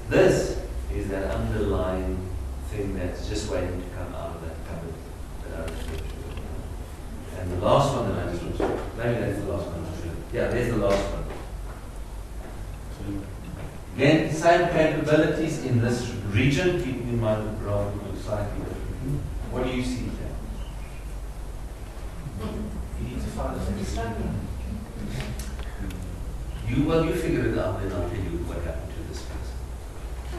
This is that underlying thing that's just waiting to come out of that cupboard that I referred to. And the last one that I just mentioned, maybe that's the last one. Yeah, there's the last one. Again, same capabilities in this region, keeping in mind the graph looks slightly different. What do you see here? You need to find well, you figure it out, then I'll tell you what happened to this person.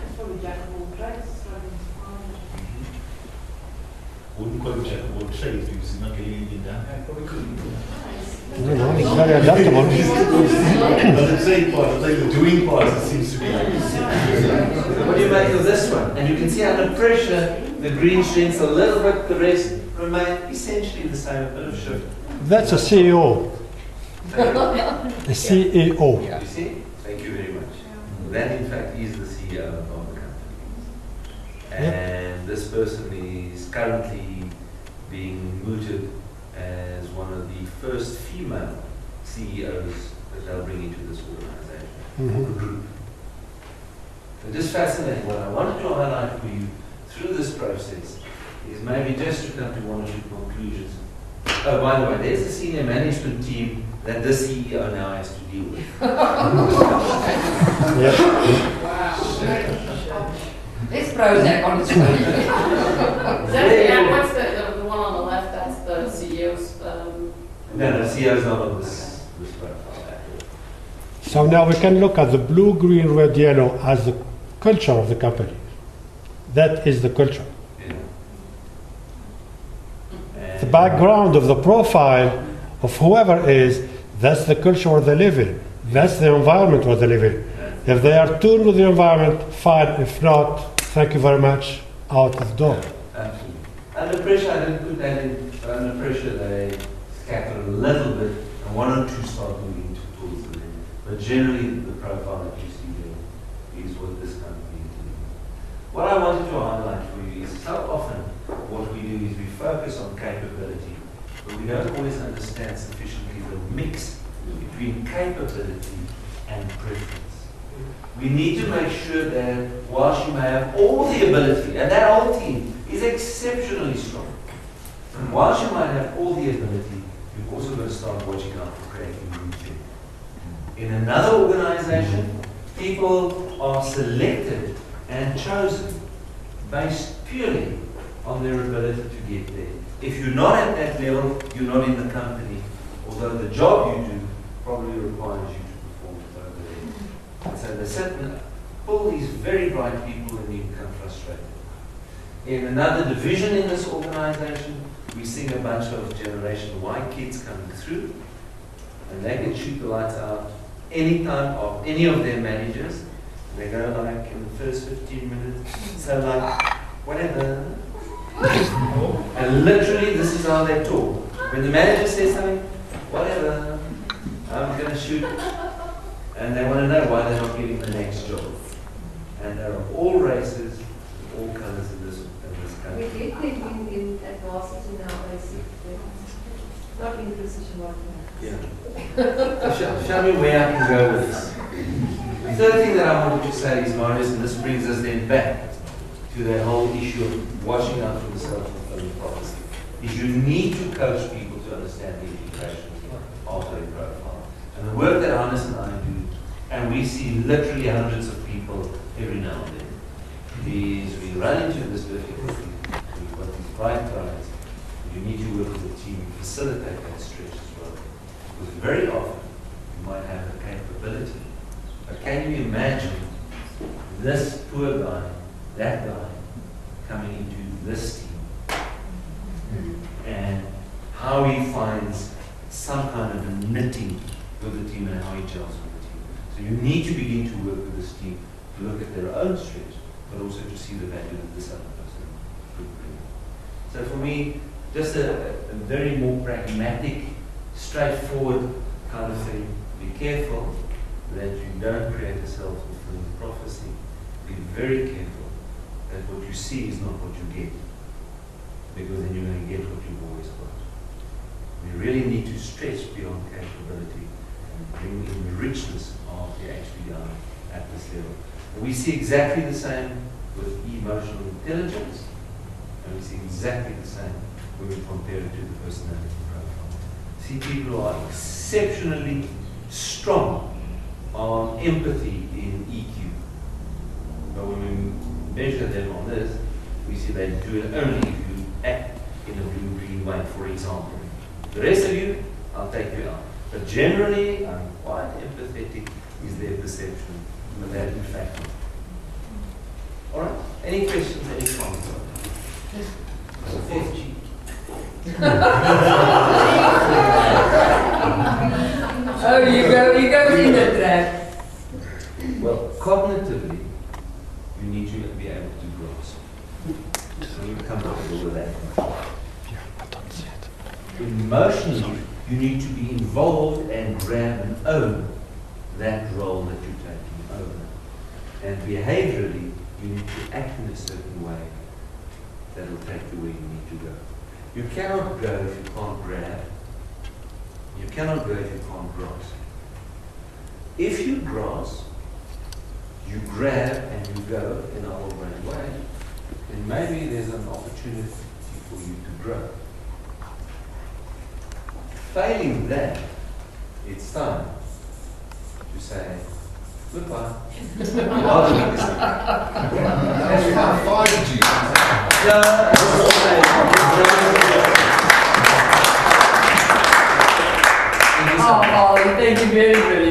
It's probably jack of all trades. Wouldn't call him jack of all trades because he's not getting anything done. Probably couldn't. No, he's very adaptable. The same part, I'll tell you the doing part, it seems to be. What do you make of this one? And you can see under pressure, the green shrinks a little bit, the rest remain essentially the same, a bit of shift. That's a CEO. A CEO. Yeah. You see? Thank you very much. That in fact is the CEO of the company. And this person is currently being mooted as one of the first female CEOs that they'll bring into this organization, or group. So just fascinating. What I wanted to highlight for you through this process is maybe just to come to one or two conclusions. Oh, by the way, there's the senior management team that the CEO now has to deal with. There's Prozac on the screen. What's the one on the left? That's the CEO's. No, the CEO's not on this profile at all. So now we can look at the blue, green, red, yellow as the culture of the company. That is the culture. The background of the profile of whoever is, that's the culture where they live in. That's the environment where they live in. If they are tuned with the environment, fine. If not, thank you very much, out of the door. Absolutely. Under pressure, I didn't put that in, but under pressure they scatter a little bit, and one or two start moving towards the end. But generally, the profile that you see there is what this company is doing. What I wanted to highlight for you is so often what we do is we focus on capability, but we don't always understand sufficiently the mix between capability and preference. We need to make sure that whilst you may have all the ability, and that whole team is exceptionally strong, and whilst you might have all the ability, you've also got to start watching out for creating routine. In another organization, people are selected and chosen based purely on their ability to get there. If you're not at that level, you're not in the company, although the job you do probably requires you to perform it over there. And so they sit and pull these very bright people and you become frustrated. In another division in this organization, we see a bunch of Generation Y kids coming through, and they can shoot the lights out anytime of any of their managers. And they go like in the first 15 minutes, so like, whatever. And literally, this is how they talk. When the manager says something, whatever, I'm going to shoot. And they want to know why they're not getting the next job. And there are all races, all colors in this country. We did think in advances in our basic, not in precision working. Yeah. Show me where I can go with this. The third thing that I wanted to say is, Marius, and this brings us then back to that whole issue of watching out for the self-fulfilling prophecy, is you need to coach people to understand the implications of their profile. And the work that Hannes and I do, and we see literally hundreds of people every now and then, is we run into this difficulty. We've got these bright guys. You need to work with a team to facilitate that stretch as well. Because very often you might have the capability, but can you imagine this poor guy, that guy, coming into this team, and how he finds some kind of a knitting with the team and how he gels with the team. So you need to begin to work with this team to look at their own strengths, but also to see the value that this other person could bring. So for me, just a very more pragmatic, straightforward kind of thing. Be careful that you don't create a self-fulfilling prophecy. Be very careful that what you see is not what you get, because then you're going to get what you've always got. We really need to stretch beyond capability and bring in the richness of the HBDI at this level. We see exactly the same with emotional intelligence, and we see exactly the same when we compare it to the personality profile. See people who are exceptionally strong on empathy in EQ. But when we measure them on this, we see they do it only if you act in a blue-green way, for example. The rest of you, I'll take you out. But generally, I'm quite empathetic, is their perception, but that in fact. All right? Any questions, any comments on that? 4G. Oh, you go in the trap. Well, cognitively, you need to be able to grasp. So you're comfortable with that. Emotionally, you need to be involved and grab and own that role that you're taking over. And behaviorally, you need to act in a certain way that will take you where you need to go. You cannot go if you can't grab. You cannot go if you can't grasp. If you grasp, you grab and you go in a whole brain way, then maybe there's an opportunity for you to grow. Failing that, it's time to say goodbye. That's about 5G. Oh, thank you very much.